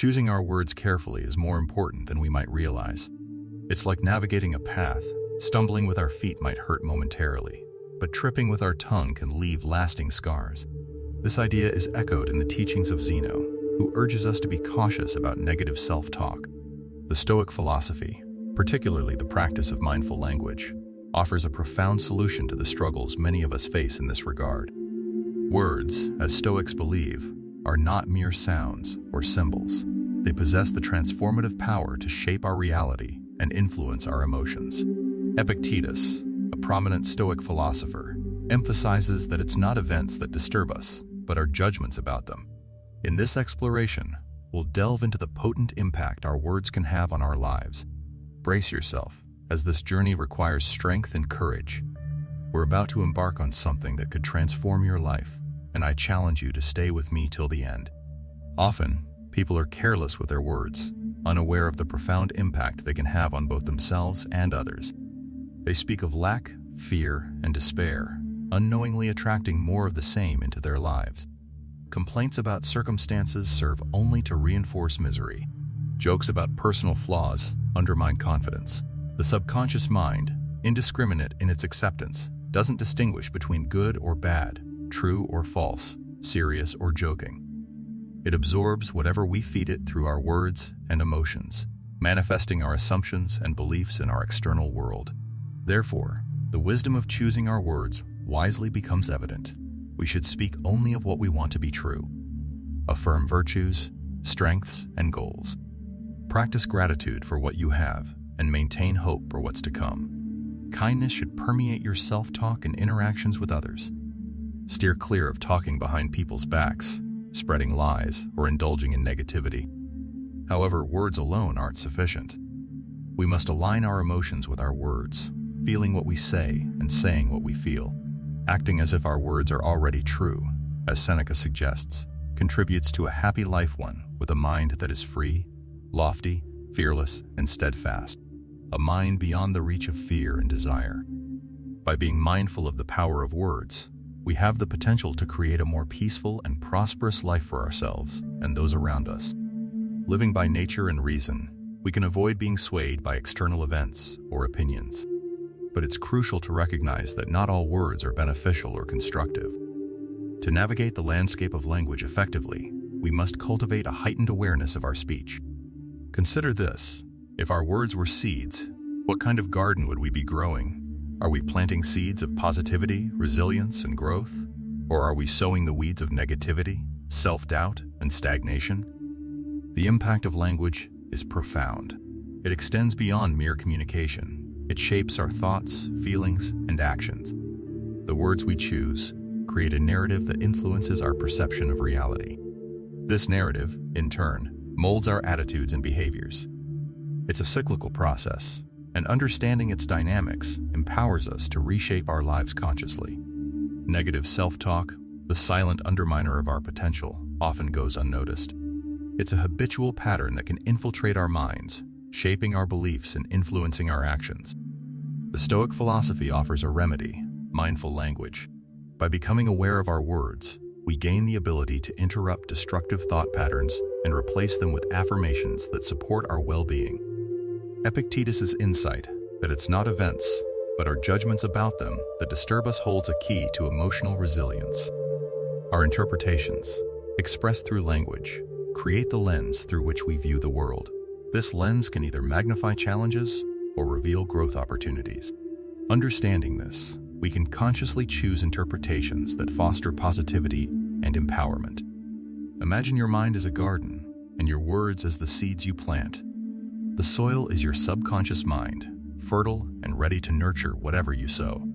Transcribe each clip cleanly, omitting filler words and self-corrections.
Choosing our words carefully is more important than we might realize. It's like navigating a path. Stumbling with our feet might hurt momentarily, but tripping with our tongue can leave lasting scars. This idea is echoed in the teachings of Xeno, who urges us to be cautious about negative self-talk. The Stoic philosophy, particularly the practice of mindful language, offers a profound solution to the struggles many of us face in this regard. Words, as Stoics believe, are not mere sounds or symbols. They possess the transformative power to shape our reality and influence our emotions. Epictetus, a prominent Stoic philosopher, emphasizes that it's not events that disturb us, but our judgments about them. In this exploration, we'll delve into the potent impact our words can have on our lives. Brace yourself, as this journey requires strength and courage. We're about to embark on something that could transform your life, and I challenge you to stay with me till the end. Often, people are careless with their words, unaware of the profound impact they can have on both themselves and others. They speak of lack, fear, and despair, unknowingly attracting more of the same into their lives. Complaints about circumstances serve only to reinforce misery. Jokes about personal flaws undermine confidence. The subconscious mind, indiscriminate in its acceptance, doesn't distinguish between good or bad, true or false, serious or joking. It absorbs whatever we feed it through our words and emotions, manifesting our assumptions and beliefs in our external world. Therefore, the wisdom of choosing our words wisely becomes evident. We should speak only of what we want to be true. Affirm virtues, strengths, and goals. Practice gratitude for what you have and maintain hope for what's to come. Kindness should permeate your self-talk and interactions with others. Steer clear of talking behind people's backs, spreading lies, or indulging in negativity. However, words alone aren't sufficient. We must align our emotions with our words, feeling what we say and saying what we feel. Acting as if our words are already true, as Seneca suggests, contributes to a happy life, one with a mind that is free, lofty, fearless, and steadfast. A mind beyond the reach of fear and desire. By being mindful of the power of words, we have the potential to create a more peaceful and prosperous life for ourselves and those around us. Living by nature and reason, we can avoid being swayed by external events or opinions. But it's crucial to recognize that not all words are beneficial or constructive. To navigate the landscape of language effectively, we must cultivate a heightened awareness of our speech. Consider this: if our words were seeds, what kind of garden would we be growing? Are we planting seeds of positivity, resilience, and growth? Or are we sowing the weeds of negativity, self-doubt, and stagnation? The impact of language is profound. It extends beyond mere communication. It shapes our thoughts, feelings, and actions. The words we choose create a narrative that influences our perception of reality. This narrative, in turn, molds our attitudes and behaviors. It's a cyclical process, and understanding its dynamics empowers us to reshape our lives consciously. Negative self-talk, the silent underminer of our potential, often goes unnoticed. It's a habitual pattern that can infiltrate our minds, shaping our beliefs and influencing our actions. The Stoic philosophy offers a remedy: mindful language. By becoming aware of our words, we gain the ability to interrupt destructive thought patterns and replace them with affirmations that support our well-being. Epictetus's insight that it's not events, but our judgments about them that disturb us holds a key to emotional resilience. Our interpretations, expressed through language, create the lens through which we view the world. This lens can either magnify challenges or reveal growth opportunities. Understanding this, we can consciously choose interpretations that foster positivity and empowerment. Imagine your mind as a garden, and your words as the seeds you plant. The soil is your subconscious mind, fertile and ready to nurture whatever you sow.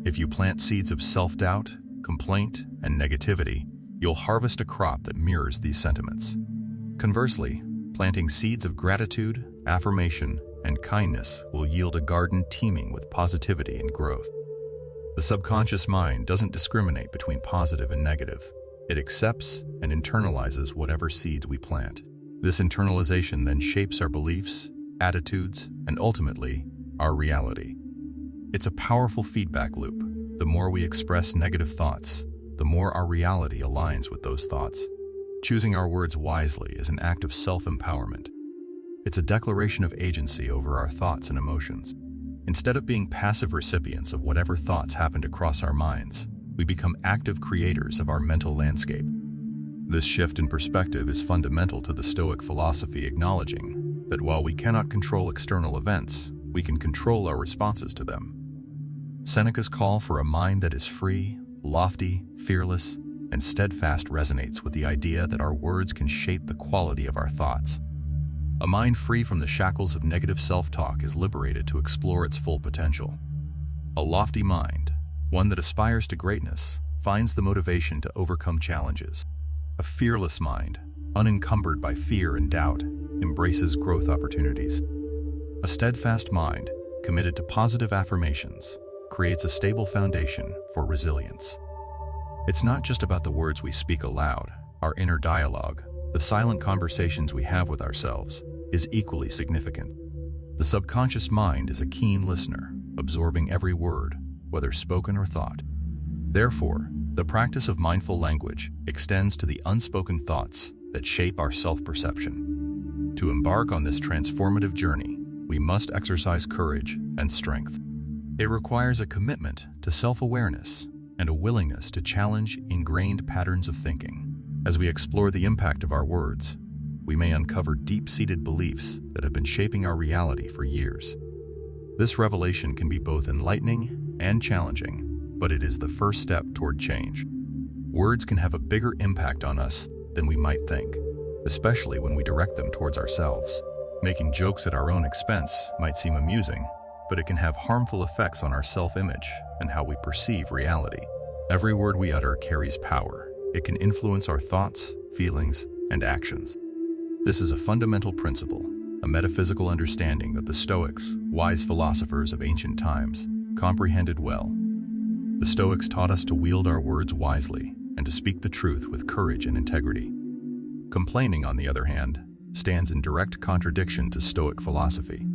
If you plant seeds of self-doubt, complaint, and negativity, you'll harvest a crop that mirrors these sentiments. Conversely, planting seeds of gratitude, affirmation, and kindness will yield a garden teeming with positivity and growth. The subconscious mind doesn't discriminate between positive and negative. It accepts and internalizes whatever seeds we plant. This internalization then shapes our beliefs, attitudes, and ultimately, our reality. It's a powerful feedback loop. The more we express negative thoughts, the more our reality aligns with those thoughts. Choosing our words wisely is an act of self-empowerment. It's a declaration of agency over our thoughts and emotions. Instead of being passive recipients of whatever thoughts happen to cross our minds, we become active creators of our mental landscape. This shift in perspective is fundamental to the Stoic philosophy, acknowledging that while we cannot control external events, we can control our responses to them. Seneca's call for a mind that is free, lofty, fearless, and steadfast resonates with the idea that our words can shape the quality of our thoughts. A mind free from the shackles of negative self-talk is liberated to explore its full potential. A lofty mind, one that aspires to greatness, finds the motivation to overcome challenges. A fearless mind, unencumbered by fear and doubt, embraces growth opportunities. A steadfast mind, committed to positive affirmations, creates a stable foundation for resilience. It's not just about the words we speak aloud. Our inner dialogue, the silent conversations we have with ourselves, is equally significant. The subconscious mind is a keen listener, absorbing every word, whether spoken or thought. Therefore, the practice of mindful language extends to the unspoken thoughts that shape our self-perception. To embark on this transformative journey, we must exercise courage and strength. It requires a commitment to self-awareness and a willingness to challenge ingrained patterns of thinking. As we explore the impact of our words, we may uncover deep-seated beliefs that have been shaping our reality for years. This revelation can be both enlightening and challenging, but it is the first step toward change. Words can have a bigger impact on us than we might think, especially when we direct them towards ourselves. Making jokes at our own expense might seem amusing, but it can have harmful effects on our self-image and how we perceive reality. Every word we utter carries power. It can influence our thoughts, feelings, and actions. This is a fundamental principle, a metaphysical understanding that the Stoics, wise philosophers of ancient times, comprehended well. The Stoics taught us to wield our words wisely and to speak the truth with courage and integrity. Complaining, on the other hand, stands in direct contradiction to Stoic philosophy.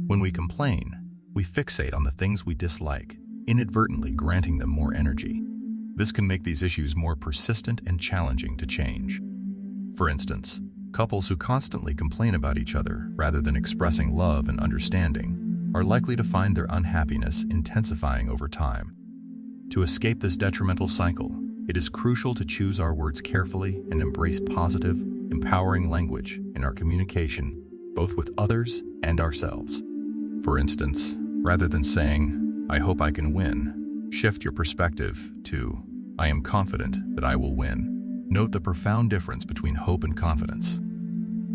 When we complain, we fixate on the things we dislike, inadvertently granting them more energy. This can make these issues more persistent and challenging to change. For instance, couples who constantly complain about each other rather than expressing love and understanding are likely to find their unhappiness intensifying over time. To escape this detrimental cycle, it is crucial to choose our words carefully and embrace positive, empowering language in our communication, both with others and ourselves. For instance, rather than saying, "I hope I can win," shift your perspective to, "I am confident that I will win." Note the profound difference between hope and confidence.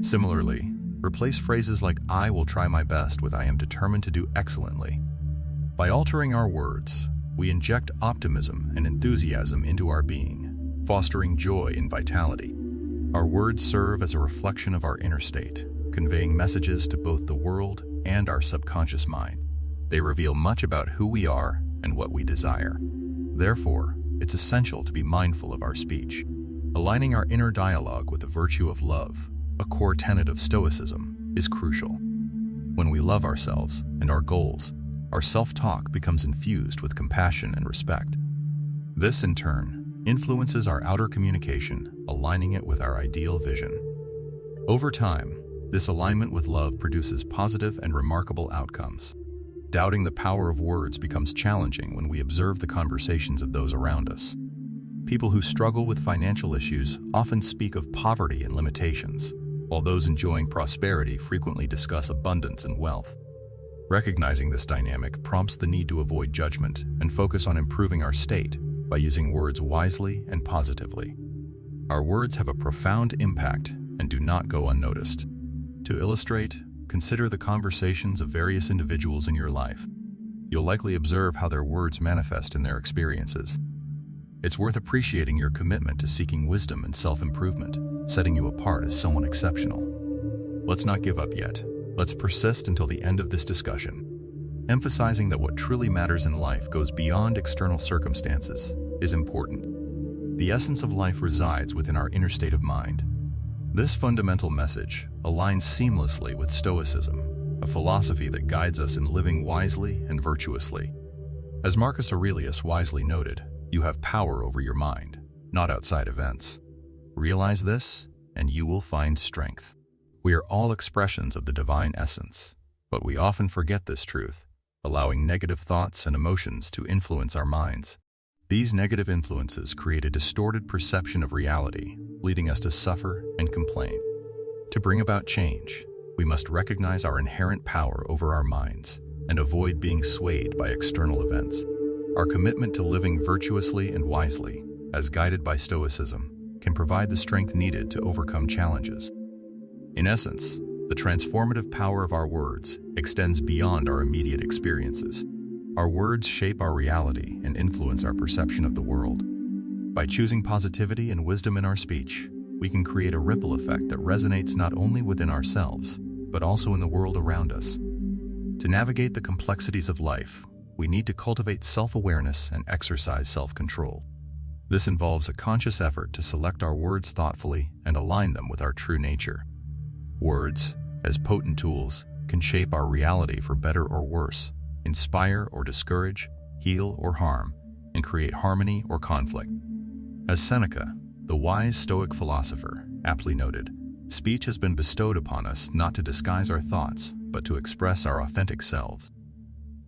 Similarly, replace phrases like "I will try my best" with "I am determined to do excellently." By altering our words, we inject optimism and enthusiasm into our being, fostering joy and vitality. Our words serve as a reflection of our inner state, conveying messages to both the world and our subconscious mind. They reveal much about who we are and what we desire. Therefore, it's essential to be mindful of our speech. Aligning our inner dialogue with the virtue of love, a core tenet of Stoicism, is crucial. When we love ourselves and our goals, our self-talk becomes infused with compassion and respect. This, in turn, influences our outer communication, aligning it with our ideal vision. Over time, this alignment with love produces positive and remarkable outcomes. Doubting the power of words becomes challenging when we observe the conversations of those around us. People who struggle with financial issues often speak of poverty and limitations, while those enjoying prosperity frequently discuss abundance and wealth. Recognizing this dynamic prompts the need to avoid judgment and focus on improving our state by using words wisely and positively. Our words have a profound impact and do not go unnoticed. To illustrate, consider the conversations of various individuals in your life. You'll likely observe how their words manifest in their experiences. It's worth appreciating your commitment to seeking wisdom and self-improvement, setting you apart as someone exceptional. Let's not give up yet. Let's persist until the end of this discussion. Emphasizing that what truly matters in life goes beyond external circumstances is important. The essence of life resides within our inner state of mind. This fundamental message aligns seamlessly with Stoicism, a philosophy that guides us in living wisely and virtuously. As Marcus Aurelius wisely noted, you have power over your mind, not outside events. Realize this, and you will find strength. We are all expressions of the divine essence, but we often forget this truth, allowing negative thoughts and emotions to influence our minds. These negative influences create a distorted perception of reality, leading us to suffer and complain. To bring about change, we must recognize our inherent power over our minds and avoid being swayed by external events. Our commitment to living virtuously and wisely, as guided by Stoicism, can provide the strength needed to overcome challenges. In essence, the transformative power of our words extends beyond our immediate experiences. Our words shape our reality and influence our perception of the world. By choosing positivity and wisdom in our speech, we can create a ripple effect that resonates not only within ourselves, but also in the world around us. To navigate the complexities of life, we need to cultivate self-awareness and exercise self-control. This involves a conscious effort to select our words thoughtfully and align them with our true nature. Words, as potent tools, can shape our reality for better or worse, inspire or discourage, heal or harm, and create harmony or conflict. As Seneca, the wise Stoic philosopher, aptly noted, speech has been bestowed upon us not to disguise our thoughts, but to express our authentic selves.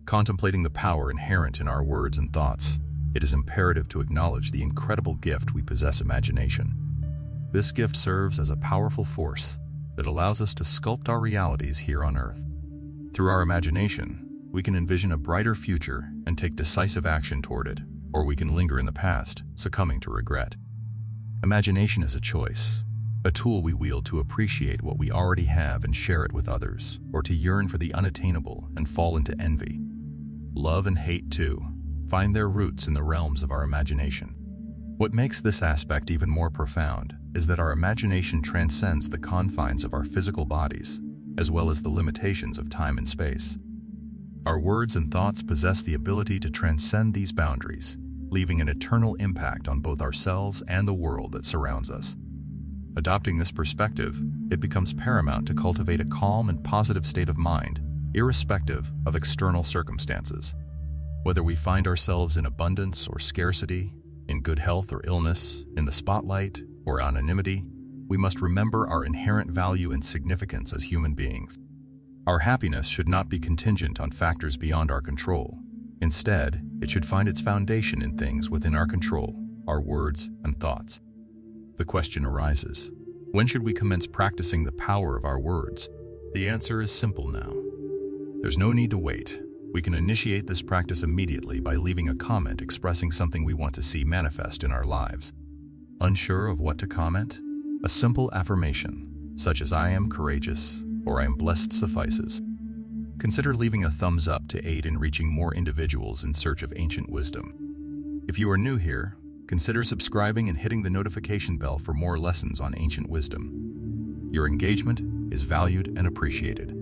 Contemplating the power inherent in our words and thoughts, it is imperative to acknowledge the incredible gift we possess: imagination. This gift serves as a powerful force that allows us to sculpt our realities here on Earth. Through our imagination, we can envision a brighter future and take decisive action toward it, or we can linger in the past, succumbing to regret. Imagination is a choice, a tool we wield to appreciate what we already have and share it with others, or to yearn for the unattainable and fall into envy. Love and hate, too, find their roots in the realms of our imagination. What makes this aspect even more profound is that our imagination transcends the confines of our physical bodies, as well as the limitations of time and space. Our words and thoughts possess the ability to transcend these boundaries, leaving an eternal impact on both ourselves and the world that surrounds us. Adopting this perspective, it becomes paramount to cultivate a calm and positive state of mind, irrespective of external circumstances. Whether we find ourselves in abundance or scarcity, in good health or illness, in the spotlight or anonymity, we must remember our inherent value and significance as human beings. Our happiness should not be contingent on factors beyond our control. Instead, it should find its foundation in things within our control, our words and thoughts. The question arises, when should we commence practicing the power of our words? The answer is simple now. There's no need to wait. We can initiate this practice immediately by leaving a comment expressing something we want to see manifest in our lives. Unsure of what to comment? A simple affirmation, such as "I am courageous" or "I am blessed" suffices. Consider leaving a thumbs up to aid in reaching more individuals in search of ancient wisdom. If you are new here, consider subscribing and hitting the notification bell for more lessons on ancient wisdom. Your engagement is valued and appreciated.